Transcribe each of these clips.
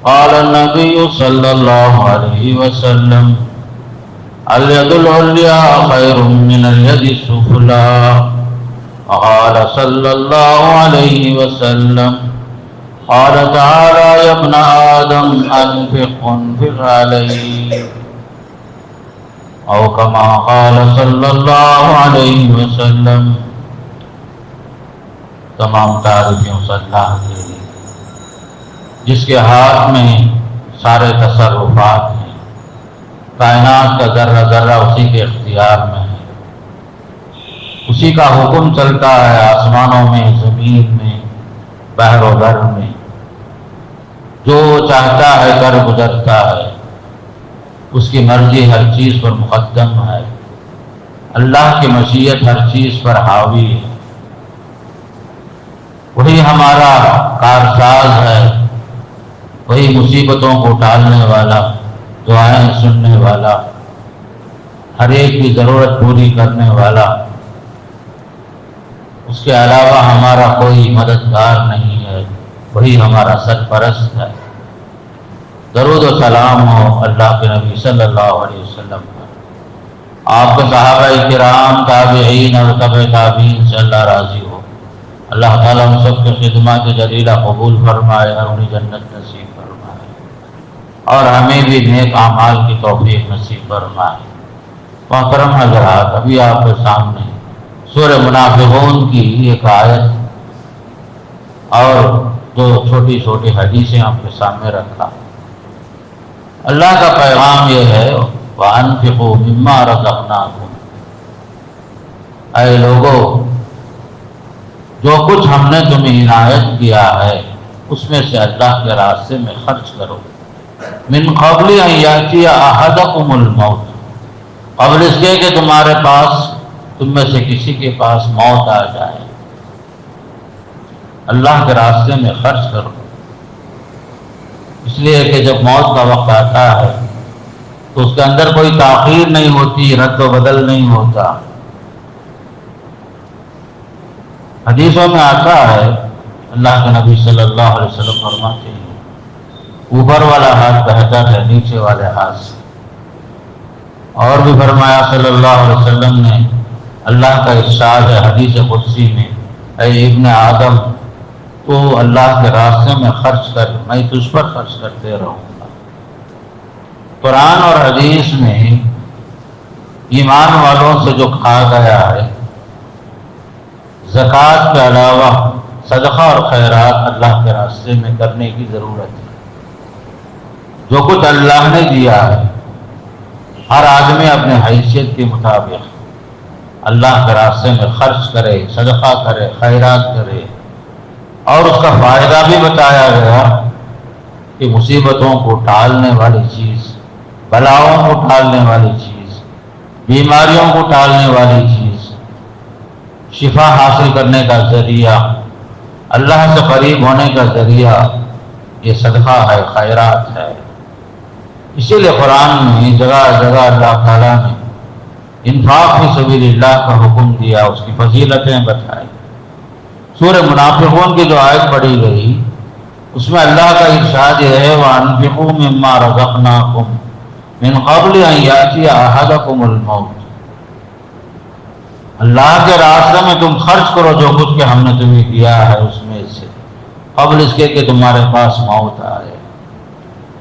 قال النبي صلى الله عليه وسلم اليد العليا خير من اليد السفلى. قال صلى الله عليه وسلم قال تعالى يا ابن آدم أنفق عليك، أو كما قال صلی اللہ علیہ وسلم. تمام تعریفیں اس اللہ کے لیے جس کے ہاتھ میں سارے تصرفات ہیں، کائنات کا ذرہ ذرہ اسی کے اختیار میں ہے، اسی کا حکم چلتا ہے آسمانوں میں، زمین میں، بحر و بر میں. جو چاہتا ہے کر گزرتا ہے، اس کی مرضی ہر چیز پر مقدم ہے، اللہ کی مشیت ہر چیز پر حاوی ہے. وہی ہمارا کارساز ہے، وہی مصیبتوں کو ٹالنے والا، دعائیں سننے والا، ہر ایک کی ضرورت پوری کرنے والا. اس کے علاوہ ہمارا کوئی مددگار نہیں ہے، وہی ہمارا سرپرست ہے. درود و سلام ہو اللہ کے نبی صلی اللہ علیہ وسلم پر، آپ کے صحابہ کرام، تابعین اور تبع تابعین سے اللہ راضی ہو. اللہ تعالیٰ ہم سب کے خدمات جلیلہ قبول فرمائے اور انہیں جنت نصیب فرمائے، اور ہمیں بھی نیک اعمال کی توفیق نصیب فرمائے. محترم حضرات، ابھی آپ کے سامنے سورہ منافقون کی ایک آیت اور دو چھوٹی چھوٹی حدیثیں آپ کے سامنے رکھا. اللہ کا پیغام یہ ہے وَأَنفِقُوا مِمَّا رَزَقْنَاكُمْ، اے لوگو جو کچھ ہم نے تمہیں عنایت کیا ہے اس میں سے اللہ کے راستے میں خرچ کرو. من قبل ان یاتی احدکم الموت، قبل اس کے کہ تمہارے پاس، تم میں سے کسی کے پاس موت آ جائے. اللہ کے راستے میں خرچ کرو، اس لیے کہ جب موت کا وقت آتا ہے تو اس کے اندر کوئی تاخیر نہیں ہوتی، رد و بدل نہیں ہوتا. حدیثوں میں آتا ہے اللہ کے نبی صلی اللہ علیہ وسلم فرماتے ہیں اوپر والا ہاتھ بہتر ہے نیچے والے ہاتھ سے. اور بھی فرمایا صلی اللہ علیہ وسلم نے، اللہ کا ارشاد ہے حدیث قدسی میں، اے ابن آدم تو اللہ کے راستے میں خرچ کر، میں تجھ پر خرچ کرتے رہوں گا. قرآن اور حدیث میں ایمان والوں سے جو کہا گیا ہے زکوٰۃ کے علاوہ صدقہ اور خیرات اللہ کے راستے میں کرنے کی ضرورت ہے. جو کچھ اللہ نے دیا ہے ہر آدمی اپنے حیثیت کے مطابق اللہ کے راستے میں خرچ کرے، صدقہ کرے، خیرات کرے. اور اس کا فائدہ بھی بتایا گیا کہ مصیبتوں کو ٹالنے والی چیز، بلاؤں کو ٹالنے والی چیز، بیماریوں کو ٹالنے والی چیز، شفا حاصل کرنے کا ذریعہ، اللہ سے قریب ہونے کا ذریعہ یہ صدقہ ہے، خیرات ہے. اسی لیے قرآن میں جگہ جگہ اللہ تعالیٰ نے انفاق فی سبیل اللہ کا حکم دیا، اس کی فضیلتیں بتائی. سورہ منافقون کی جو آیت پڑھی گئی اس میں اللہ کا ارشاد یہ ہے وَأَنفِقُوا مِمَّا رَزَقْنَاكُمْ مِن قَبْلِ أَن يَأْتِيَ أَحَدَكُمُ الْمَوْتُ، اللہ کے راستے میں تم خرچ کرو جو کچھ کہ ہم نے تمہیں دیا ہے اس میں سے، قبل اس کے کہ تمہارے پاس موت آئے.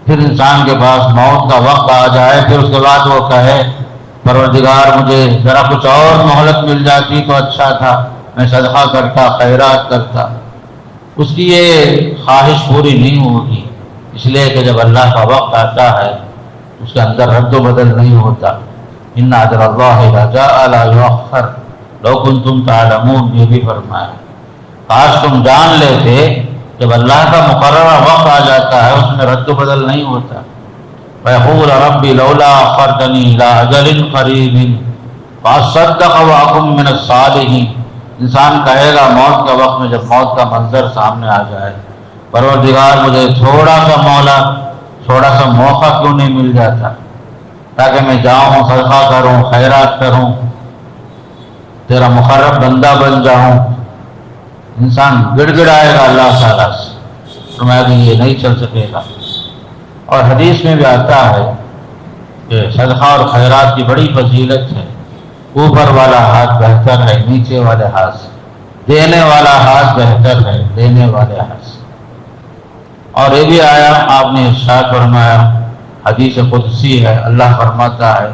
پھر انسان کے پاس موت کا وقت آ جائے، پھر اس کے بعد وہ کہے پروردگار مجھے ذرا کچھ اور مہلت مل جاتی تو اچھا تھا، میں صدقہ کرتا، خیرات کرتا. اس کی یہ خواہش پوری نہیں ہوگی، اس لیے کہ جب اللہ کا وقت آتا ہے اس کے اندر رد و بدل نہیں ہوتا. ان اجر اللہ اذا جاء لا یؤخر لو کنتم تعلمون، یہ بھی فرمایا کاش تم جان لیتے جب اللہ کا مقررہ وقت آ جاتا ہے اس میں رد و بدل نہیں ہوتا. فیقول ربی لولا اخرتنی الی اجل قریب فاصدق واکن من الصالحین، انسان کہے گا موت کے وقت میں جب موت کا منظر سامنے آ جائے پروردگار مجھے تھوڑا سا مولا، تھوڑا سا موقع کیوں نہیں مل جاتا تاکہ میں جاؤں، صدقہ کروں، خیرات کروں، تیرا مقرب بندہ بن جاؤں. انسان گڑ گڑائے گا اللہ تعالیٰ سے، فرمایا کہ یہ نہیں چل سکے گا. اور حدیث میں بھی آتا ہے کہ صدقہ اور خیرات کی بڑی فضیلت ہے. اوپر والا ہاتھ بہتر ہے نیچے والے ہاتھ سے، دینے والا ہاتھ بہتر ہے دینے والے ہاتھ سے. اور یہ بھی آیا، آپ نے ارشاد فرمایا، حدیث قدسی ہے، اللہ فرماتا ہے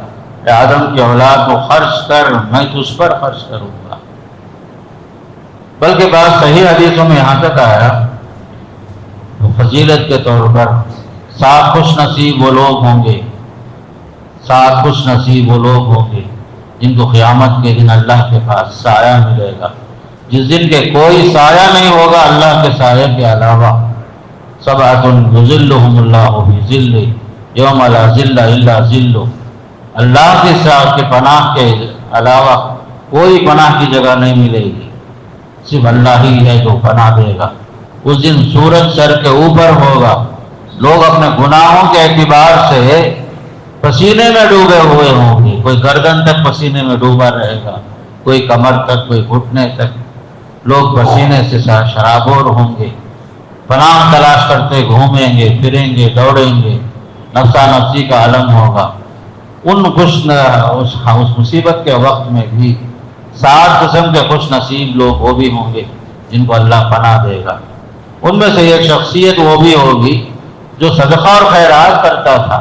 کہ آدم کی اولاد کو خرچ کر، میں تجھ پر خرچ کروں گا. بلکہ بعض صحیح حدیثوں میں یہاں تک آیا فضیلت کے طور پر، 7 خوش نصیب وہ لوگ ہوں گے، 7 خوش نصیب وہ لوگ ہوں گے جن کو قیامت کے دن اللہ کے پاس سایہ ملے گا، جس دن کے کوئی سایہ نہیں ہوگا اللہ کے سایہ کے علاوہ. 7 یظلھم اللہ فی ظلہ یوم لا ظل الا ظلہ. اللہ کے ساتھ کے پناہ کے علاوہ کوئی پناہ کی جگہ نہیں ملے گی، صرف اللہ ہی ہے جو پناہ دے گا. اس دن سورج سر کے اوپر ہوگا، لوگ اپنے گناہوں کے اعتبار سے پسینے میں ڈوبے ہوئے ہوں گے. کوئی گردن تک پسینے میں ڈوبا رہے گا، کوئی کمر تک، کوئی گھٹنے تک. لوگ پسینے سے شرابور ہوں گے، پناہ تلاش کرتے گھومیں گے، پھریں گے، دوڑیں گے. نفسا نفسی کا عالم ہوگا. اس مصیبت کے وقت میں بھی 7 قسم کے خوش نصیب لوگ وہ بھی ہوں گے جن کو اللہ پناہ دے گا. ان میں سے ایک شخصیت وہ بھی ہوگی جو صدقہ اور خیرات کرتا تھا.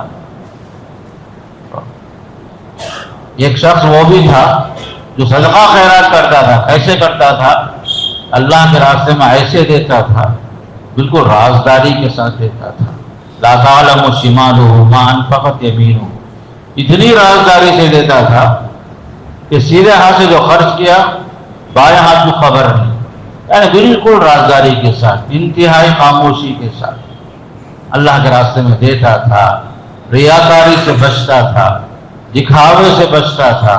ایک شخص وہ بھی تھا جو صدقہ خیرات کرتا تھا. کیسے کرتا تھا؟ اللہ کے راستے میں ایسے دیتا تھا، بالکل رازداری کے ساتھ دیتا تھا. لا تعلم شمالہ ما انفقت یمینہ. اتنی رازداری سے دیتا تھا کہ سیدھے ہاتھ سے جو خرچ کیا بائیں ہاتھ کو خبر نہیں. یعنی بالکل رازداری کے ساتھ، انتہائی خاموشی کے ساتھ اللہ کے راستے میں دیتا تھا. ریاکاری سے بچتا تھا، دکھاوے سے بچتا تھا،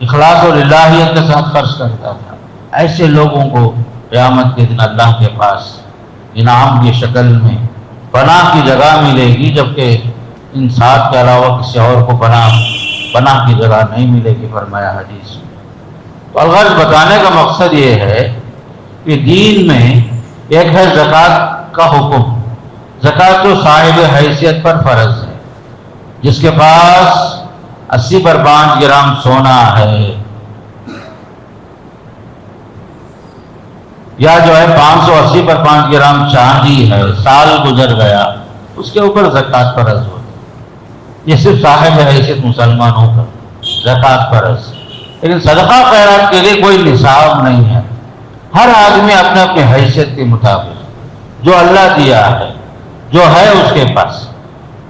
اخلاص و للہیت کے ساتھ خرچ کرتا تھا. ایسے لوگوں کو قیامت کے دن اللہ کے پاس انعام کی شکل میں پناہ کی جگہ ملے گی، جبکہ ان 7 کے علاوہ کسی اور کو پناہ کی جگہ نہیں ملے گی، فرمایا حدیث میں. تو الغرض بتانے کا مقصد یہ ہے کہ دین میں ایک ہے زکوٰۃ کا حکم. زکوٰۃ تو صاحب حیثیت پر فرض ہے. جس کے پاس 80 پر 5 گرام سونا ہے، یا جو ہے 580 پر 5 گرام چاندی ہے، سال گزر گیا، اس کے اوپر زکوٰۃ فرض ہوتی. یہ صرف صاحب حیثیت مسلمانوں کا زکوٰۃ فرض. لیکن صدقہ خیرات کے لیے کوئی نصاب نہیں ہے. ہر آدمی اپنے اپنے حیثیت کے مطابق جو اللہ دیا ہے، جو ہے اس کے پاس،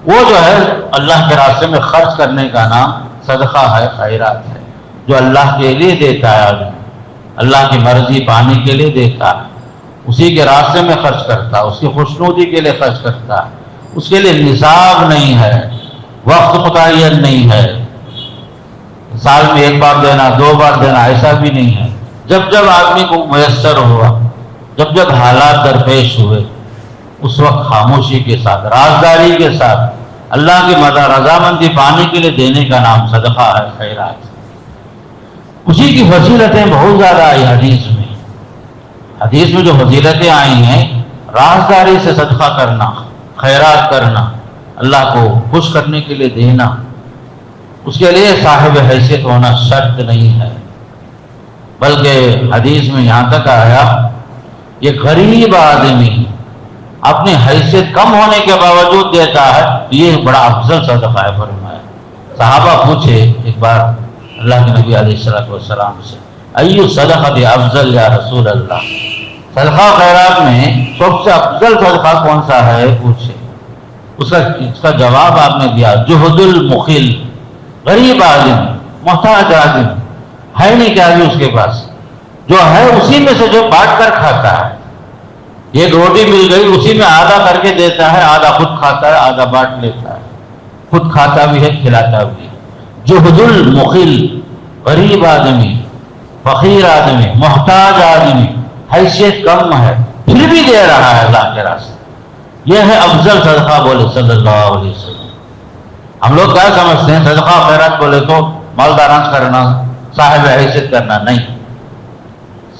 وہ جو ہے اللہ کے راستے میں خرچ کرنے کا نام صدقہ ہے، خیرات ہے. جو اللہ کے لیے دیتا ہے آدمی، اللہ کی مرضی پانے کے لیے دیتا ہے، اسی کے راستے میں خرچ کرتا ہے، اس کی خوشنودی کے لیے خرچ کرتا ہے. اس کے لیے نصاب نہیں ہے، وقت متعین نہیں ہے، سال میں 1 بار دینا، 2 بار دینا، ایسا بھی نہیں ہے. جب جب آدمی کو میسر ہوا، جب جب حالات درپیش ہوئے، اس وقت خاموشی کے ساتھ، رازداری کے ساتھ اللہ کی رضامندی پانے کے لیے دینے کا نام صدقہ ہے، خیرات. اسی کی فضیلتیں بہت زیادہ آئی حدیث میں. حدیث میں جو فضیلتیں آئی ہیں، رازداری سے صدقہ کرنا، خیرات کرنا، اللہ کو خوش کرنے کے لیے دینا، اس کے لیے صاحب حیثیت ہونا شرط نہیں ہے. بلکہ حدیث میں یہاں تک آیا، یہ غریب آدمی اپنی حیثیت کم ہونے کے باوجود دیتا ہے، یہ بڑا افضل صدقہ ہے، فرمایا. صحابہ پوچھے ایک بار اللہ کے نبی علیہ السلام سے، ایو صدقہ افضل یا رسول اللہ، صدقہ خیرات میں سب سے افضل صدقہ کون سا ہے پوچھے. اس کا جواب آپ نے دیا، جہد المخل. غریب آدمی، محتاج آدمی ہے نہیں کیا بھی اس کے پاس، جو ہے اسی میں سے جو بانٹ کر کھاتا ہے. ایک روٹی مل گئی، اسی میں آدھا کر کے دیتا ہے، آدھا خود کھاتا ہے، آدھا بانٹ لیتا ہے. خود کھاتا بھی ہے، کھلاتا بھی ہے. جہد المخل، غریب آدمی، فقیر آدمی، محتاج آدمی، حیثیت کم ہے پھر بھی دے رہا ہے اللہ کے راستے، یہ ہے افضل صدقہ، بولے صلی اللہ علیہ وسلم. ہم لوگ کیا سمجھتے ہیں صدقہ خیرات بولے تو مالداران کرنا، صاحب حیثیت کرنا. نہیں،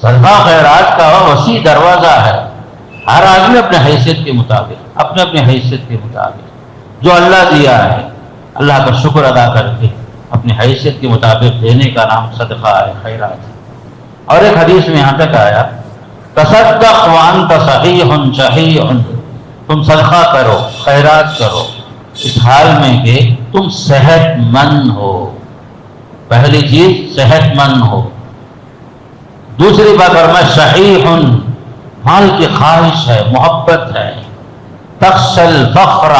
صدقہ خیرات کا وسیع دروازہ ہے. ہر آدمی اپنے حیثیت کے مطابق، اپنے حیثیت کے مطابق جو اللہ دیا ہے اللہ کا شکر ادا کر کے اپنی حیثیت کے مطابق دینے کا نام صدقہ ہے، خیرات ہے۔ اور ایک حدیث میں یہاں تک آیا تصدق وانت صحیح شحیح، تم صدقہ کرو، خیرات کرو اس حال میں کہ تم صحت مند ہو۔ پہلی چیز صحت مند ہو، دوسری بات فرمایا شحیح، مال کی خواہش ہے، محبت ہے، تخشى الفقر،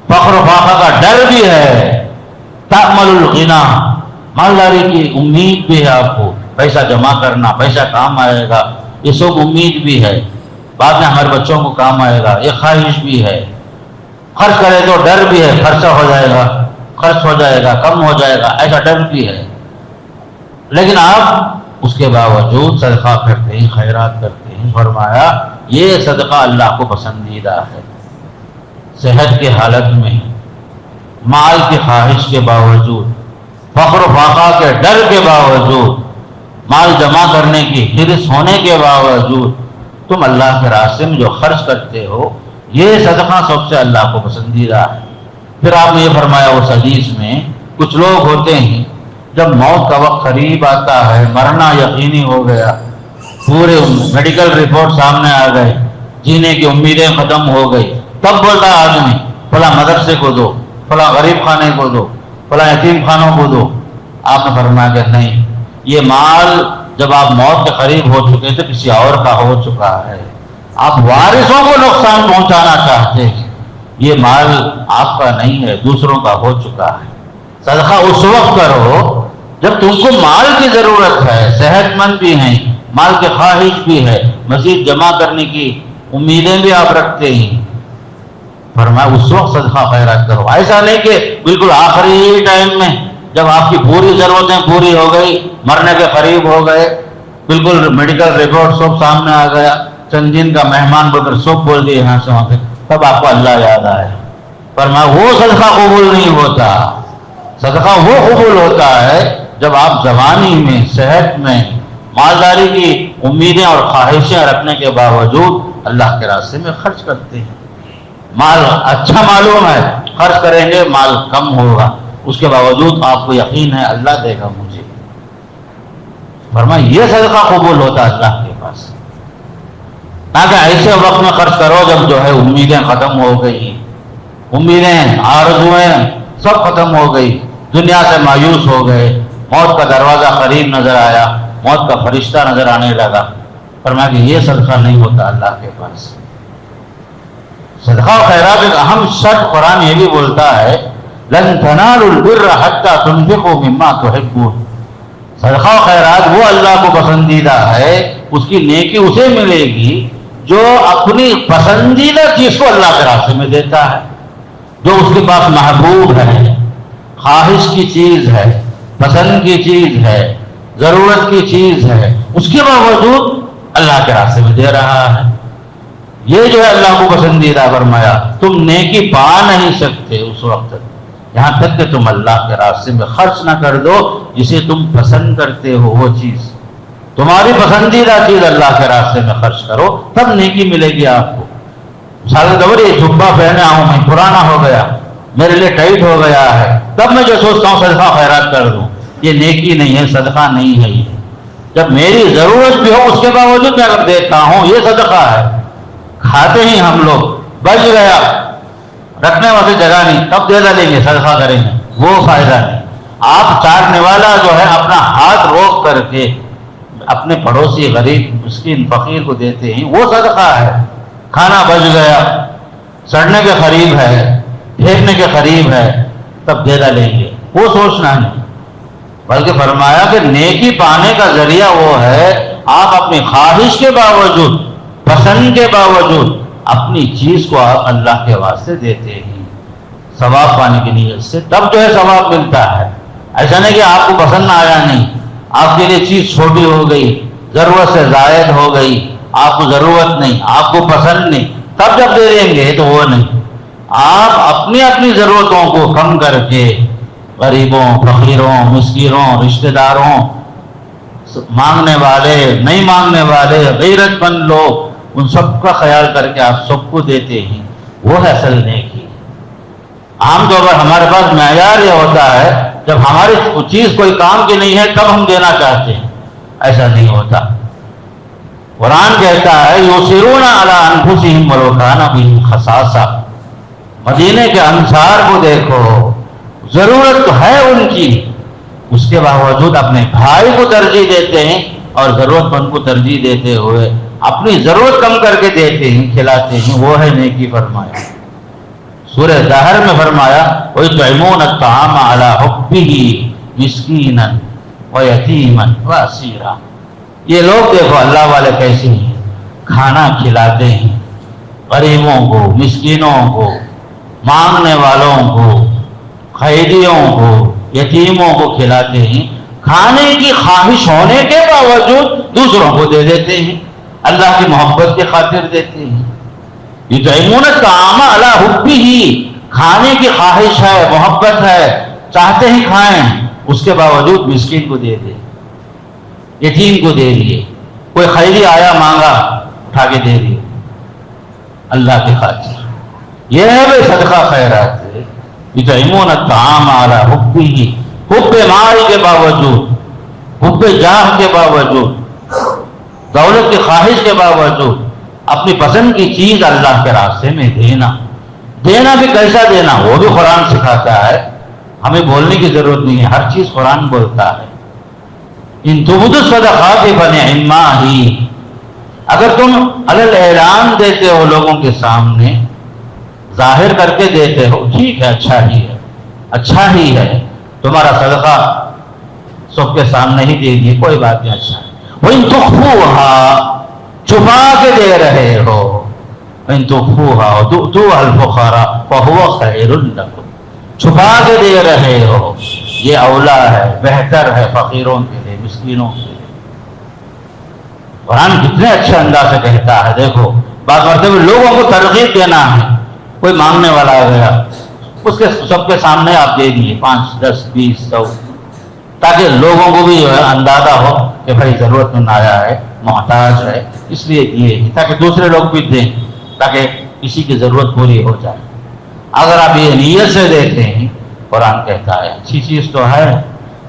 فخر و فاقہ کا ڈر بھی ہے، تأمل الغنى، مالداری کی امید بھی ہے، آپ کو پیسہ جمع کرنا، پیسہ کام آئے گا، یہ سب امید بھی ہے، بعد میں ہمارے بچوں کو کام آئے گا، یہ خواہش بھی ہے، خرچ کرے تو ڈر بھی ہے، خرچہ ہو جائے گا، خرچ ہو جائے گا، کم ہو جائے گا، ایسا ڈر بھی ہے۔ لیکن آپ اس کے باوجود صدقہ کرتے ہیں، خیرات کرتے ہیں۔ فرمایا یہ صدقہ اللہ کو پسندیدہ ہے۔ صحت کی حالت میں، مال کی خواہش کے باوجود، فقر و فاقہ کے ڈر کے باوجود، مال جمع کرنے کی حرص ہونے کے باوجود تم اللہ کے راستے میں جو خرچ کرتے ہو، یہ صدقہ سب سے اللہ کو پسندیدہ ہے۔ پھر آپ نے یہ فرمایا اس حدیث میں کچھ لوگ ہوتے ہیں جب موت کا وقت قریب آتا ہے، مرنا یقینی ہو گیا، پورے میڈیکل رپورٹ سامنے آ گئے، جینے کی امیدیں ختم ہو گئی، تب بولتا آدمی فلاں مدرسے کو دو، فلاں غریب خانے کو دو، فلاں یتیم خانوں کو دو۔ آپ نے فرمایا کہ نہیں، یہ مال جب آپ موت کے قریب ہو چکے تو کسی اور کا ہو چکا ہے، آپ وارثوں کو نقصان پہنچانا چاہتے ہیں، یہ مال آپ کا نہیں ہے، دوسروں کا ہو چکا ہے۔ صدقہ اس وقت کرو جب تم کو مال کی ضرورت ہے، صحت مند بھی ہیں، مال کی خواہش بھی ہے، مزید جمع کرنے کی امیدیں بھی آپ رکھتے ہیں، فرمایا اس وقت صدقہ خیرات کرو۔ ایسا نہیں کہ بالکل آخری ٹائم میں جب آپ کی پوری ضرورتیں پوری ہو گئی، مرنے کے قریب ہو گئے، بالکل میڈیکل رپورٹ سب سامنے آ گیا، چند دن کا مہمان بول کر سب بول دیے یہاں سے وہاں پہ، تب آپ کو اللہ یاد آئے۔ فرمایا وہ صدقہ قبول نہیں ہوتا۔ صدقہ وہ قبول ہوتا ہے جب آپ جوانی میں، صحت میں، مالداری کی امیدیں اور خواہشیں رکھنے کے باوجود اللہ کے راستے میں خرچ کرتے ہیں۔ مال اچھا معلوم ہے، خرچ کریں گے مال کم ہوگا، اس کے باوجود آپ کو یقین ہے اللہ دے گا مجھے۔ فرمایا یہ صدقہ قبول ہوتا ہے اللہ کے پاس۔ تاکہ ایسے وقت میں خرچ کرو جب جو ہے امیدیں ختم ہو گئی، امیدیں، آرزویں سب ختم ہو گئی، دنیا سے مایوس ہو گئے، موت کا دروازہ قریب نظر آیا، موت کا فرشتہ نظر آنے لگا۔ فرمایا کہ یہ صدقہ نہیں ہوتا اللہ کے پاس۔ صدقہ و خیرات ایک اہم شرط قرآن یہ بھی بولتا ہے لن تنالوا البر حتى تنفقوا مما تحبون۔ صدقہ و خیرات وہ اللہ کو پسندیدہ ہے، اس کی نیکی اسے ملے گی جو اپنی پسندیدہ چیز کو اللہ کے راستے میں دیتا ہے، جو اس کے پاس محبوب ہے، خواہش کی چیز ہے، پسند کی چیز ہے، ضرورت کی چیز ہے، اس کے باوجود اللہ کے راستے میں دے رہا ہے۔ یہ جو ہے اللہ کو پسندیدہ۔ فرمایا تم نیکی پا نہیں سکتے اس وقت یہاں تک کہ تم اللہ کے راستے میں خرچ نہ کر دو جسے تم پسند کرتے ہو، وہ چیز تمہاری پسندیدہ چیز اللہ کے راستے میں خرچ کرو، تب نیکی ملے گی آپ کو۔ مثال کے طور پر یہ جبہ پہنے آؤں میں، پرانا ہو گیا، میرے لیے ٹائٹ ہو گیا ہے، تب میں جو سوچتا ہوں صدقہ خیرات کر دوں، یہ نیکی نہیں ہے، صدقہ نہیں ہے۔ یہ جب میری ضرورت بھی ہو اس کے باوجود میں اگر دیتا ہوں، یہ صدقہ ہے۔ کھاتے ہی ہم لوگ، بچ گیا، رکھنے والی جگہ نہیں، تب دے دیں گے، صدقہ کریں گے، وہ فائدہ نہیں۔ آپ چاٹنے والا جو ہے اپنا ہاتھ روک کر کے اپنے پڑوسی غریب مسکین فقیر کو دیتے ہیں، وہ صدقہ ہے۔ کھانا بچ گیا، سڑنے کے قریب ہے، پھینکنے کے قریب ہے، تب دے دیں گے، وہ سوچنا نہیں۔ بلکہ فرمایا کہ نیکی پانے کا ذریعہ وہ ہے آپ اپنی خواہش کے باوجود، پسند کے باوجود اپنی چیز کو آپ اللہ کے واسطے دیتے ہیں ثواب پانے کی نیت سے، تب جو ہے ثواب ملتا ہے۔ ایسا نہیں کہ آپ کو پسند نہ آیا، نہیں، آپ کے لیے چیز چھوٹی ہو گئی، ضرورت سے زائد ہو گئی، آپ کو ضرورت نہیں، آپ کو پسند نہیں، تب جب دے دیں گے تو وہ نہیں۔ آپ اپنی اپنی ضرورتوں کو کم کر کے غریبوں، فقیروں، مسکینوں، رشتہ داروں، مانگنے والے، نہیں مانگنے والے، غیرت مند لوگ، ان سب کا خیال کر کے آپ سب کو دیتے ہیں، وہ ہے اصل نیکی۔ عام طور پر ہمارے پاس معیار یہ ہوتا ہے جب ہماری چیز کوئی کام کی نہیں ہے تب ہم دینا چاہتے ہیں، ایسا نہیں ہوتا۔ قرآن کہتا ہے یؤثرون علی انفسہم ولو کان بہم خصاصہ، مدینے کے انصار کو دیکھو، ضرورت تو ہے ان کی، اس کے باوجود اپنے بھائی کو ترجیح دیتے ہیں، اور ضرورت مند کو ترجیح دیتے ہوئے اپنی ضرورت کم کر کے دیتے ہیں، کھلاتے ہیں، وہ ہے نیکی فرمایا۔ سورہ ظاہر میں فرمایا وَيُطْعِمُونَ الطَّعَامَ عَلَىٰ حُبِّهِ مِسْكِينًا وَيَتِيمًا وَأَسِيرًا۔ یہ لوگ دیکھو اللہ والے کیسے ہیں، کھانا کھلاتے ہیں غریبوں کو، مسکینوں کو، مانگنے والوں کو، قیدیوں کو، یتیموں کو کھلاتے ہیں، کھانے کی خواہش ہونے کے باوجود دوسروں کو دے دیتے ہیں، اللہ کی محبت کی خاطر دیتے ہیں۔ یطعمون الطعام علی حبہ، کھانے کی خواہش ہے، محبت ہے، چاہتے ہی کھائیں، اس کے باوجود مسکین کو دے دے، یتیم کو دے دیے، کوئی خیری آیا مانگا اٹھا کے دے دیے اللہ کی خاطر۔ یہ ہے بھائی صدقہ خیرات۔ یطعمون الطعام علی حبہ، حب مال کے باوجود، حب جاہ کے باوجود، دولت کی خواہش کے باوجود اپنی پسند کی چیز اللہ کے راستے میں دینا۔ دینا بھی کیسا دینا وہ بھی قرآن سکھاتا ہے، ہمیں بولنے کی ضرورت نہیں ہے، ہر چیز قرآن بولتا ہے۔ ان تبدوا الصدقات فنعما ہی، اگر تم علی اعلان دیتے ہو لوگوں کے سامنے، ظاہر کر کے دیتے ہو، ٹھیک ہے، اچھا ہی ہے، اچھا ہی ہے، تمہارا صدقہ سب کے سامنے ہی دے دیے، کوئی بات نہیں، اچھا ہے۔ وَإِن تُخْفُوهَا، چھپا کے دے رہے ہو، وَإِن تُخْفُوهَا وَتُؤْتُوهَا الْفُقَرَاءَ فَهُوَ خَيْرٌ لَكُمْ، چھپا کے دے رہے ہو، یہ اولا ہے، بہتر ہے فقیروں کے لیے، مسکینوں کے لیے۔ قرآن کتنے اچھے انداز سے کہتا ہے، دیکھو بعض مرتبہ لوگوں کو ترغیب دینا ہے، کوئی مانگنے والا آ گیا، اس کے سب کے سامنے آپ دے دیے 5 10 20 100، تاکہ لوگوں کو بھی جو ہے اندازہ ہو کہ بھائی ضرورت مند آیا ہے، محتاج ہے، اس لیے دیے، تاکہ دوسرے لوگ بھی دیں، تاکہ کسی کی ضرورت پوری ہو جائے۔ اگر آپ یہ نیت سے دیتے ہیں، قرآن کہتا ہے اچھی چیز تو ہے،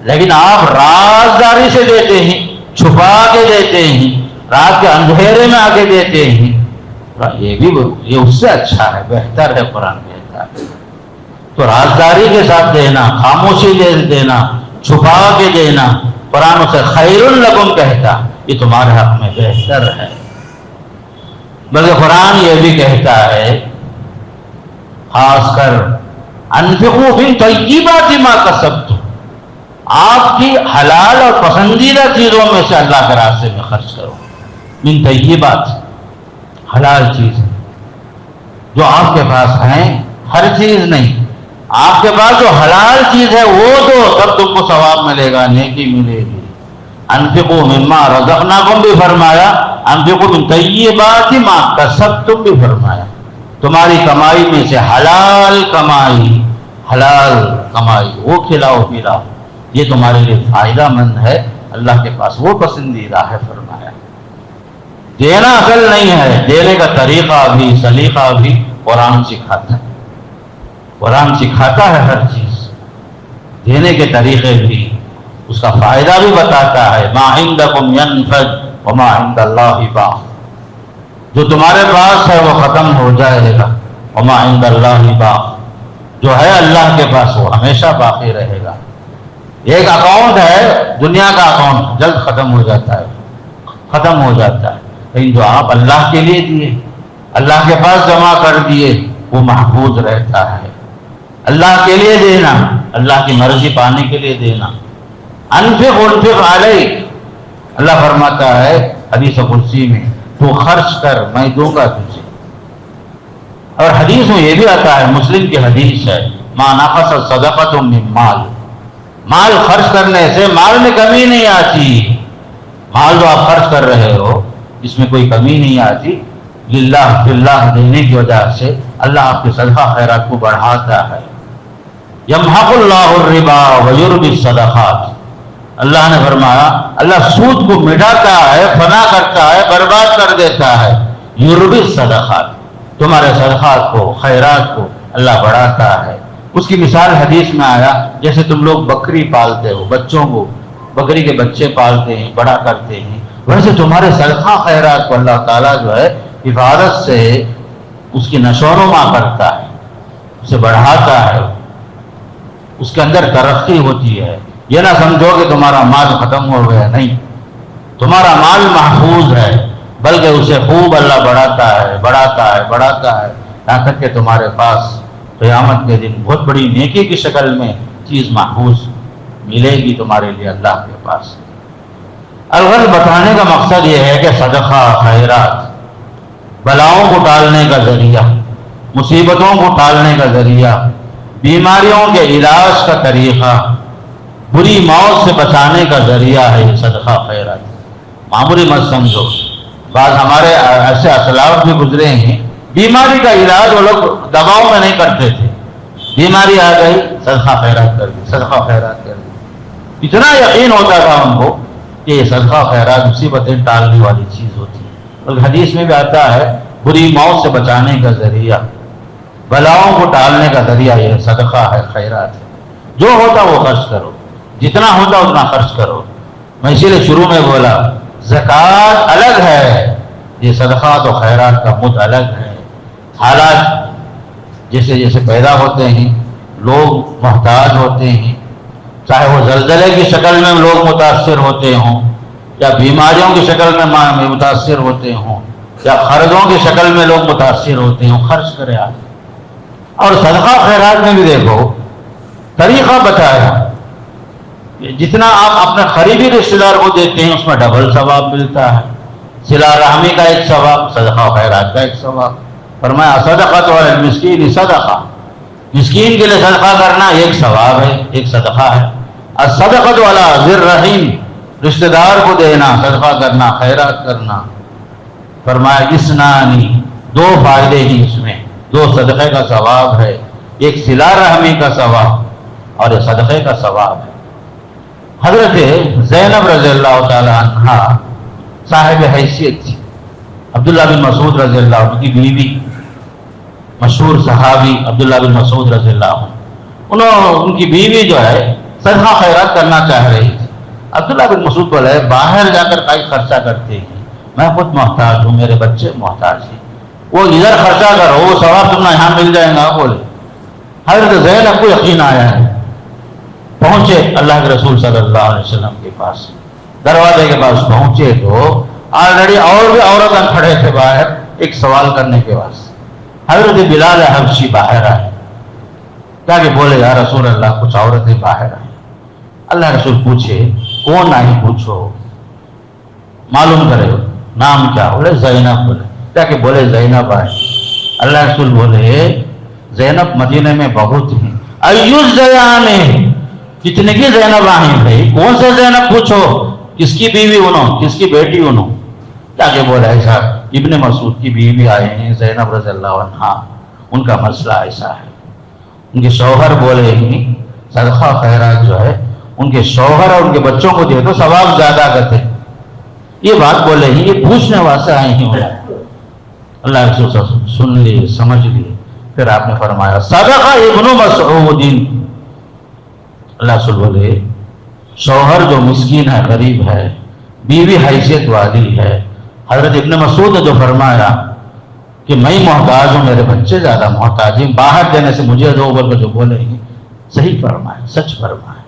لیکن آپ رازداری سے دیتے ہیں، چھپا کے دیتے ہیں، رات کے اندھیرے میں آ کے دیتے ہیں، یہ اس سے اچھا ہے، بہتر ہے، قرآن کہتا ہے۔ تو رازداری کے ساتھ دینا، خاموشی دے دینا، چھپا کے دینا، قرآن اسے خیر لکم کہتا، یہ تمہارے حق میں بہتر ہے۔ بلکہ قرآن یہ بھی کہتا ہے، خاص کر انفقوا فی طیبات ما کسبتم، آپ کی حلال اور پسندیدہ چیزوں میں سے اللہ کے راستے میں خرچ کرو۔ من طیبات، حلال چیز جو آپ کے پاس ہیں، ہر چیز نہیں، آپ کے پاس جو حلال چیز ہے وہ دو، تب تم کو ثواب ملے گا، نیکی ملے گی۔ انفقوا مما رزقناکم بھی فرمایا، انفقوا من طیبات ما کسبتم بھی فرمایا، تمہاری کمائی میں سے حلال کمائی، حلال کمائی وہ کھلاؤ پلاؤ، یہ تمہارے لیے فائدہ مند ہے، اللہ کے پاس وہ پسندیدہ ہے فرمایا۔ دینا اصل نہیں ہے، دینے کا طریقہ بھی، سلیقہ بھی قرآن سکھاتا ہے، قرآن سکھاتا ہے ہر چیز، دینے کے طریقے بھی، اس کا فائدہ بھی بتاتا ہے۔ ما عندکم ینفد وما عند اللہ باق، جو تمہارے پاس ہے وہ ختم ہو جائے گا، وما عند اللہ باق، جو ہے اللہ کے پاس وہ ہمیشہ باقی رہے گا۔ ایک اکاؤنٹ ہے، دنیا کا اکاؤنٹ جلد ختم ہو جاتا ہے، ختم ہو جاتا ہے، لیکن جو آپ اللہ کے لیے دیے، اللہ کے پاس جمع کر دیے، وہ محفوظ رہتا ہے۔ اللہ کے لیے دینا، اللہ کی مرضی پانے کے لیے دینا۔ انفق علیک، اللہ فرماتا ہے حدیث قدسی میں، تو خرچ کر میں دوں گا تجھے۔ اور حدیث میں یہ بھی آتا ہے، مسلم کی حدیث ہے، ما نقص صدقۃ من مال، مال خرچ کرنے سے مال میں کمی نہیں آتی، مال جو آپ خرچ کر رہے ہو اس میں کوئی کمی نہیں آتی، للہ فی اللہ دینے کی وجہ سے اللہ آپ کے صدقہ خیرات کو بڑھاتا ہے۔ یمحق اللہ الربا ویربی الصدقات، اللہ نے فرمایا اللہ سود کو مٹاتا ہے، فنا کرتا ہے، برباد کر دیتا ہے۔ یربی الصدقات، تمہارے صدقات کو، خیرات کو اللہ بڑھاتا ہے۔ اس کی مثال حدیث میں آیا جیسے تم لوگ بکری پالتے ہو، بچوں کو بکری کے بچے پالتے ہیں، بڑا کرتے ہیں، ویسے تمہارے صدقہ خیرات کو اللہ تعالیٰ جو ہے حفاظت سے اس کی نشو و نما کرتا ہے، اسے بڑھاتا ہے، اس کے اندر ترقی ہوتی ہے۔ یہ نہ سمجھو کہ تمہارا مال ختم ہو گیا، نہیں، تمہارا مال محفوظ ہے، بلکہ اسے خوب اللہ بڑھاتا ہے، بڑھاتا ہے، بڑھاتا ہے، یہاں تک کہ تمہارے پاس قیامت کے دن بہت بڑی نیکی کی شکل میں چیز محفوظ ملے گی تمہارے لیے اللہ کے پاس۔ الغرض بتانے کا مقصد یہ ہے کہ صدقہ خیرات بلاؤں کو ٹالنے کا ذریعہ، مصیبتوں کو ٹالنے کا ذریعہ، بیماریوں کے علاج کا طریقہ، بری موت سے بچانے کا ذریعہ ہے یہ صدقہ خیرات۔ معمولی مت سمجھو، بعض ہمارے ایسے اسلاف بھی گزرے ہیں، بیماری کا علاج وہ لوگ دواؤں میں نہیں کرتے تھے، بیماری آ گئی صدقہ خیرات کر دی، صدقہ خیرات کر دی، اتنا یقین ہوتا تھا ان کو کہ یہ صدقہ خیرات مصیبتیں ٹالنے والی چیز ہوتی ہے۔ اور حدیث میں بھی آتا ہے بری موت سے بچانے کا ذریعہ، بلاؤں کو ٹالنے کا ذریعہ یہ صدقہ ہے، خیرات ہے۔ جو ہوتا وہ خرچ کرو، جتنا ہوتا اتنا خرچ کرو۔ میں اسی لیے شروع میں بولا زکوٰۃ الگ ہے، یہ صدقات و خیرات کا مد الگ ہے۔ حالات جیسے جیسے پیدا ہوتے ہیں، لوگ محتاج ہوتے ہیں، چاہے وہ زلزلے کی شکل میں لوگ متاثر ہوتے ہوں، یا بیماریوں کی شکل میں متاثر ہوتے ہوں، یا قرضوں کی شکل میں لوگ متاثر ہوتے ہوں، خرچ کرے آدمی۔ اور صدقہ خیرات میں بھی دیکھو طریقہ بتایا، جتنا آپ اپنے قریبی رشتہ دار کو دیتے ہیں اس میں ڈبل ثواب ملتا ہے، صلہ رحمی کا ایک ثواب، صدقہ خیرات کا ایک ثواب۔ فرمایا صدقۃ علی المسکین صدقہ، مسکین کے لیے صدقہ کرنا ایک ثواب ہے، ایک صدقہ ہے۔ الصدقۃ علی ذی الرحیم، رشتہ دار کو دینا، صدقہ کرنا، خیرات کرنا۔ فرمایا اسنانی، دو فائدے ہی اس میں، دو صدقے کا ثواب ہے، ایک صلہ رحمی کا ثواب اور ایک صدقے کا ثواب ہے۔ حضرت زینب رضی اللہ تعالی عنہ صاحب حیثیت تھی، عبداللہ بن مسعود رضی اللہ عنہ کی بیوی، مشہور صحابی عبداللہ بن مسعود رضی اللہ عنہ، ان کی بیوی جو ہے صدقہ خیرات کرنا چاہ رہی تھی۔ عبداللہ بن مسعود بولے باہر جا کر کئی خرچہ کرتے ہیں، میں خود محتاج ہوں، میرے بچے محتاج ہیں، وہ ادھر خرچہ کرو، وہ ثواب تمہیں یہاں مل جائے گا۔ بولے حضرت زینب کو یقین آیا ہے، پہنچے اللہ کے رسول صلی اللہ علیہ وسلم کے پاس، دروازے کے پاس پہنچے تو آلریڈی اور بھی عورتیں کھڑے تھے باہر ایک سوال کرنے کے واسطے۔ حضرت بلال حبشی باہر آئے، کیا کہ بولے یا رسول اللہ کچھ عورتیں باہر آئیں۔ اللہ رسول پوچھے کون آئی، پوچھو معلوم کرے نام کیا، بولے زینب، بولے کیا کہ بولے زینب آئے۔ اللہ رسول بولے زینب مدینے میں بہت ہیں، ایوز زیانے، کتنے کی زینب آئیں بھائی، کون سے زینب پوچھو، کس کی بیوی انہوں، کس کی بیٹی انہوں؟ کیا کہ بولے ایسا ابن مسعود کی بیوی آئے ہیں زینب رضی اللہ عنہ، ان کا مسئلہ ایسا ہے، ان کے شوہر بولے ہیں صدقہ خیرات جو ہے ان کے شوہر اور ان کے بچوں کو دے تو ثواب زیادہ کرتے، یہ بات بولے ہیں، یہ پوچھنے واسطے آئے ہیں۔ اللہ رسول سن لیے، سمجھ لیے، پھر آپ نے فرمایا صدقہ ابن مسعود۔ اللہ رسول بولے شوہر جو مسکین ہے، غریب ہے، بیوی حیثیت والی ہے، حضرت ابن مسعود نے جو فرمایا کہ میں محتاج ہوں، میرے بچے زیادہ محتاج ہیں، باہر دینے سے مجھے دو، بول کر جو بولے ہیں صحیح فرمایا، سچ فرمایا،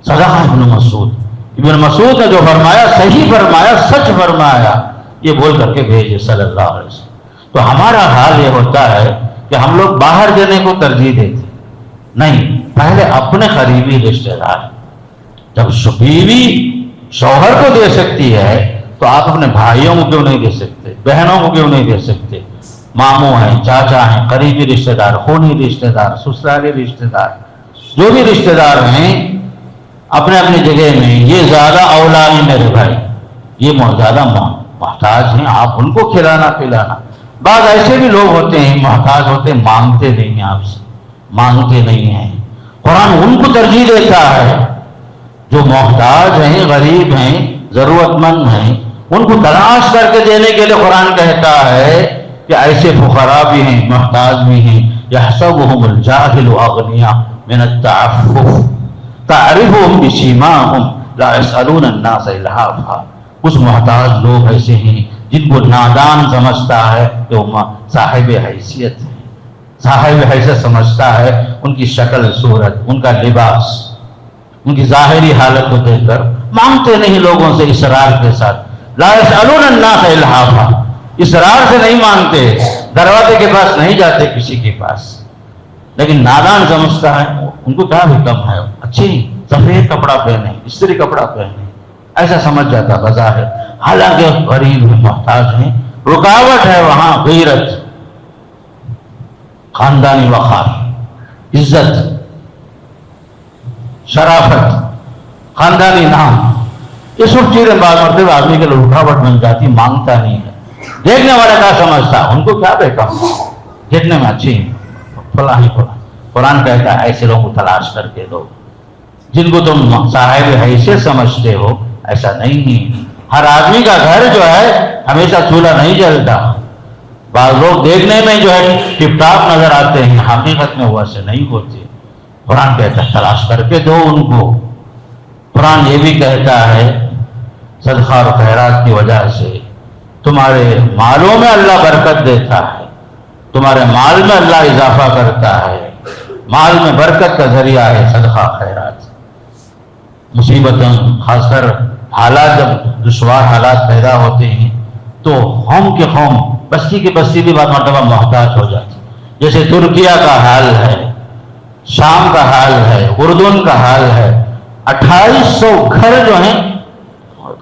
صدقہ ابن مسعود، ابن مسعود نے جو فرمایا صحیح فرمایا، سچ فرمایا، یہ بول کر کے بھیجے صلی اللہ علیہ وسلم۔ تو ہمارا حال یہ ہوتا ہے کہ ہم لوگ باہر دینے کو ترجیح دیتے نہیں، پہلے اپنے قریبی رشتہ دار، جب بیوی شوہر کو دے سکتی ہے تو آپ اپنے بھائیوں کو کیوں نہیں دے سکتے، بہنوں کو کیوں نہیں دے سکتے، ماموں ہیں، چاچا ہیں، قریبی رشتہ دار، خونی رشتہ دار، سسرالی رشتہ دار، جو بھی رشتہ دار ہیں اپنے اپنی جگہ میں یہ زیادہ اولا ہیں میرے بھائی، یہ زیادہ محتاج ہیں، آپ ان کو کھلانا پلانا۔ بعض ایسے بھی لوگ ہوتے ہیں محتاج ہوتے ہیں، مانگتے نہیں ہیں آپ سے، مانگتے نہیں ہیں، قرآن ان کو ترجیح دیتا ہے، جو محتاج ہیں، غریب ہیں، ضرورت مند ہیں، ان کو تلاش کر کے دینے کے لیے قرآن کہتا ہے کہ ایسے فقراء بھی ہیں، محتاج بھی ہیں، يحسبهم الجاهل أغنياء من التعفف تعرفهم بسيماهم لا يسألون الناس إلحافا. کچھ محتاج لوگ ایسے ہیں جن کو نادان سمجھتا ہے کہ وہ صاحب حیثیت ہے، صاحب حیثیت سمجھتا ہے. ان کی شکل صورت، ان کا لباس، ان کی ظاہری حالت کو دیکھ کر مانگتے نہیں لوگوں سے اصرار کے ساتھ. لا يسألون الناس الحافا، اصرار سے نہیں مانگتے، دروازے کے پاس نہیں جاتے کسی کے پاس. لیکن نادان سمجھتا ہے ان کو کیا بھی کم ہے، اچھی سفید کپڑا پہنے، استری کپڑا پہنے، ایسا سمجھ جاتا بظاہر. حالانکہ غریب ہیں، محتاج ہیں. رکاوٹ ہے وہاں غیرت، خاندانی وقار، عزت، شرافت، خاندانی نام، یہ سب چیزیں بعض مرتبہ آدمی کے لیے رکاوٹ بن جاتی، مانگتا نہیں ہے. دیکھنے والا کیا سمجھتا، ان کو کیا بے کم، دیکھنے میں اچھی فلاں ہی فلاں. قرآن کہتا ہے ایسے لوگوں کو تلاش کر کے دو جن کو تم صاحب حیثیت سمجھتے ہو. ایسا نہیں ہے. ہر آدمی کا گھر جو ہے ہمیشہ چولہا نہیں جلتا. بعض لوگ دیکھنے میں جو ہے ٹپ ٹاپ نظر آتے ہیں، حقیقت میں وہ ایسے نہیں ہوتے. قرآن کہتا ہے تلاش کر کے دو ان کو. قرآن یہ بھی کہتا ہے صدقہ اور خیرات کی وجہ سے تمہارے مالوں میں اللہ برکت دیتا ہے، تمہارے مال میں اللہ اضافہ کرتا ہے. مال میں برکت کا ذریعہ ہے صدقہ خیرات. مصیبتیں خاص کر حالات جب دشوار حالات پیدا ہوتے ہیں تو قوم کے قوم، بستی کی بستی بھی بعض مرتبہ محتاج ہو جاتی. جیسے ترکیہ کا حال ہے، شام کا حال ہے، اردن کا حال ہے. 2800 گھر جو ہیں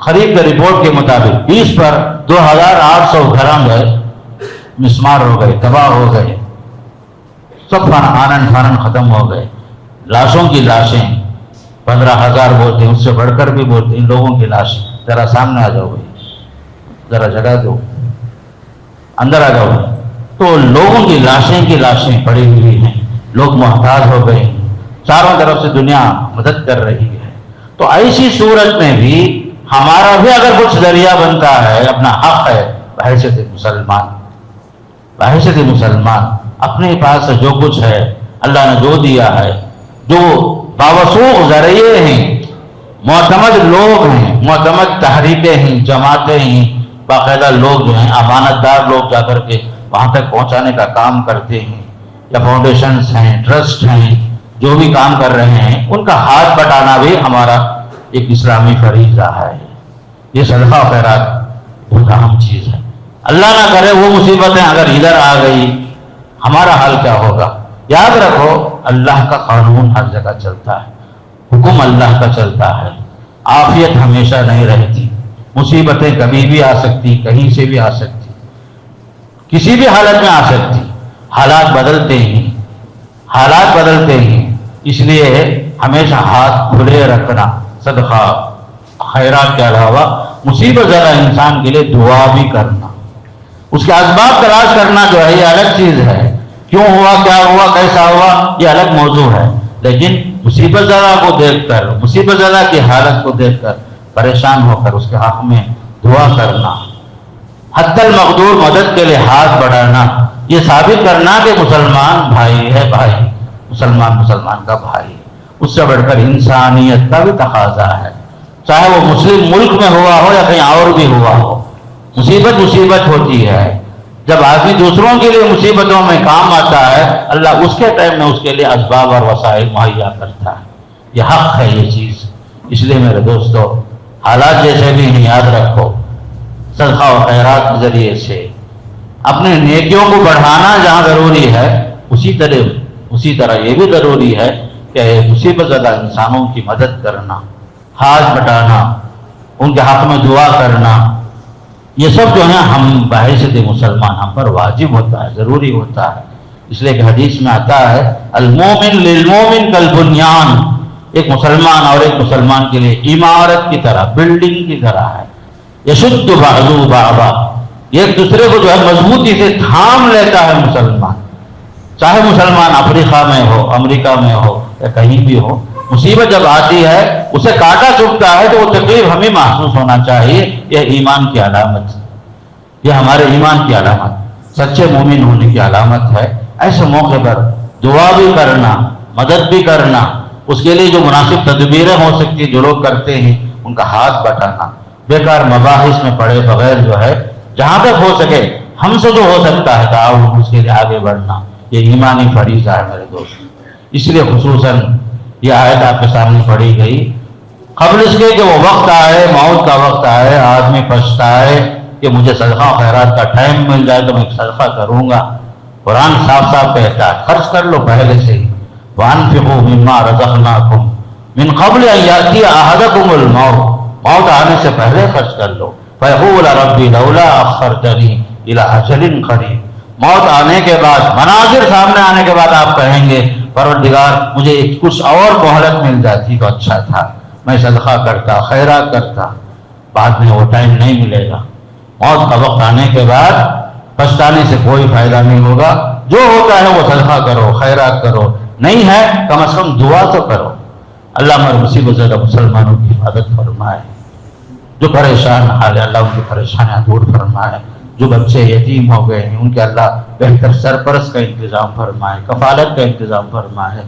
قریب کے رپورٹ کے مطابق 20 پر 2800 گھر گئے، مسمار ہو گئے، تباہ ہو گئے، سب آنن فانن ختم ہو گئے. لاشوں کی لاشیں 15,000 بولتے ہیں، اس سے بڑھ کر بھی بولتے ہیں. ان لوگوں کی لاشیں ذرا سامنے آ جاؤ بھائی، ذرا جگہ دو، اندر آ جاؤ. تو لوگوں کی لاشیں پڑی ہوئی ہیں. لوگ محتاج ہو گئے ہیں، چاروں طرف سے دنیا مدد کر رہی ہے. تو ایسی صورت میں بھی ہمارا بھی اگر کچھ ذریعہ بنتا ہے، اپنا حق ہے بحیثیت مسلمان اپنے پاس جو کچھ ہے اللہ نے جو دیا ہے، جو باوسوق ذریعے ہیں، معتمد لوگ ہیں، معتمد تحریکیں ہیں، جماعتیں ہیں، باقاعدہ لوگ جو ہیں امانت دار لوگ جا کر کے وہاں تک پہنچانے کا کام کرتے ہیں، یا فاؤنڈیشنز ہیں، ٹرسٹ ہیں، جو بھی کام کر رہے ہیں ان کا ہاتھ بٹانا بھی ہمارا ایک اسلامی فریضہ ہے. یہ صدقہ و خیرات بہت اہم چیز ہے. اللہ نہ کرے وہ مصیبتیں اگر ادھر آ گئی ہمارا حال کیا ہوگا. یاد رکھو اللہ کا قانون ہر جگہ چلتا ہے، حکم اللہ کا چلتا ہے. عافیت ہمیشہ نہیں رہتی، مصیبتیں کبھی بھی آ سکتی، کہیں سے بھی آ سکتی، کسی بھی حالت میں آ سکتی. حالات بدلتے ہیں، اس لیے ہمیشہ ہاتھ کھلے رکھنا. صدقہ خیرات کے علاوہ مصیبت زدہ انسان کے لیے دعا بھی کرنا، اس کے اسباب تلاش کرنا جو ہے یہ الگ چیز ہے. کیوں ہوا، کیا ہوا، کیسا ہوا، یہ الگ موضوع ہے. لیکن مصیبت زدہ کو دیکھ کر، مصیبت زدہ کی حالت کو دیکھ کر پریشان ہو کر اس کے حق میں دعا کرنا، حتی المقدور مدد کے لیے ہاتھ بڑھانا، یہ ثابت کرنا کہ مسلمان بھائی ہے، مسلمان کا بھائی. اس سے بڑھ کر انسانیت کا بھی تقاضا ہے، چاہے وہ مسلم ملک میں ہوا ہو یا کہیں اور بھی ہوا ہو. مصیبت ہوتی ہے. جب آدمی دوسروں کے لیے مصیبتوں میں کام آتا ہے اللہ اس کے ٹائم میں اس کے لیے اسباب اور وسائل مہیا کرتا ہے. یہ حق ہے یہ چیز. اس لیے میرے دوستو حالات جیسے بھی ہیں یاد رکھو صدقہ و خیرات کے ذریعے سے اپنے نیکیوں کو بڑھانا جہاں ضروری ہے اسی طرح یہ بھی ضروری ہے کہ مصیبت زدہ انسانوں کی مدد کرنا، ہاتھ بٹانا، ان کے حق میں دعا کرنا، یہ سب جو ہے ہم بحیثیت مسلمان ہم پر واجب ہوتا ہے، ضروری ہوتا ہے. اس لیے کہ حدیث میں آتا ہے المومن للمومن کالبنیان، ایک مسلمان اور ایک مسلمان کے لیے عمارت کی طرح، بلڈنگ کی طرح ہے. یشد بعضہ بعضا، ایک دوسرے کو جو ہے مضبوطی سے تھام لیتا ہے مسلمان. چاہے مسلمان افریقہ میں ہو، امریکہ میں ہو یا کہیں بھی ہو، مصیبت جب آتی ہے اسے کاٹا چبھتا ہے تو وہ تکلیف ہمیں محسوس ہونا چاہیے. یہ ایمان کی علامت، یہ ہمارے ایمان کی علامت، سچے مومن ہونے کی علامت ہے. ایسے موقع پر دعا بھی کرنا، مدد بھی کرنا، اس کے لیے جو مناسب تدبیریں ہو سکتی ہیں جو لوگ کرتے ہیں ان کا ہاتھ بٹانا، بیکار مباحث میں پڑے بغیر جو ہے جہاں تک ہو سکے ہم سے جو ہو سکتا ہے تعاون، اس کے لیے آگے بڑھنا، یہ ایمانی فریضہ ہے میرے دوست۔ اس لیے خصوصاً یہ آیت آپ کے سامنے پڑھی گئی قبل اس کے کہ وہ وقت آئے، موت کا وقت آئے، آدمی پچھتائے کہ مجھے صدقہ خیرات کا ٹائم مل جائے تو میں صدقہ کروں گا۔ قرآن صاف صاف کہتا ہے خرچ کر لو پہلے سے ہی، وَأَنفِقُوا مِمَّا رَزَقْنَاكُمْ مِنْ قَبْلِ أَنْ يَأْتِيَ أَحَدَكُمُ الْمَوْتُ، موت آنے سے پہلے خرچ کر لو۔ فَيَقُولَ رَبِّ لَوْلَا أَخَّرْتَنِي إِلَىٰ أَجَلٍ قَرِيبٍ، موت آنے کے بعد، مناظر سامنے آنے کے بعد آپ کہیں گے پروردگار مجھے کچھ اور مہلت مل جاتی تو اچھا تھا، میں صدقہ کرتا، خیرات کرتا، بعد میں وہ ٹائم نہیں ملے گا۔ موت کا وقت آنے کے بعد پچھتانے سے کوئی فائدہ نہیں ہوگا، جو ہوتا ہے وہ صدقہ کرو، خیرات کرو، نہیں ہے کم از کم دعا تو کرو۔ اللہ ہماری مصیبت زدہ مسلمانوں کی حفاظت فرمائے، جو پریشان حال ہے اللہ ان کی پریشانیاں دور فرمائے، جو بچے یتیم ہو گئے ہیں ان کے اللہ بہتر سرپرست کا انتظام فرمائے، کفالت کا انتظام فرمائے،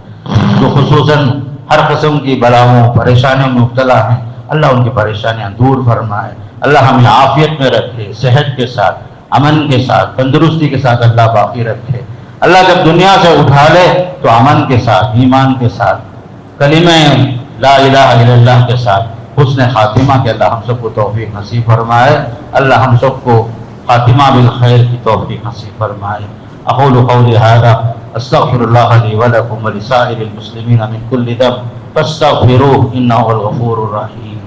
جو خصوصاً ہر قسم کی بلاؤں پریشانیوں میں مبتلا ہیں اللہ ان کی پریشانیاں دور فرمائے، اللہ ہمیں عافیت میں رکھے، صحت کے ساتھ، امن کے ساتھ، تندرستی کے ساتھ اللہ باقی رکھے۔ اللہ جب دنیا سے اٹھا لے تو امن کے ساتھ، ایمان کے ساتھ، کلمہ لا الہ الا اللہ کے ساتھ حسن خاتمہ کے اللہ ہم سب کو توفیق نصیب فرمائے، اللہ ہم سب کو خاتمہ بالخیر کی توفیق نصیب فرمائے۔ اقول قولی ھذا استغفر اللہ لی ولکم ولسائر المسلمین من کل ذنب فاستغفروہ انہ هو الغفور الرحیم۔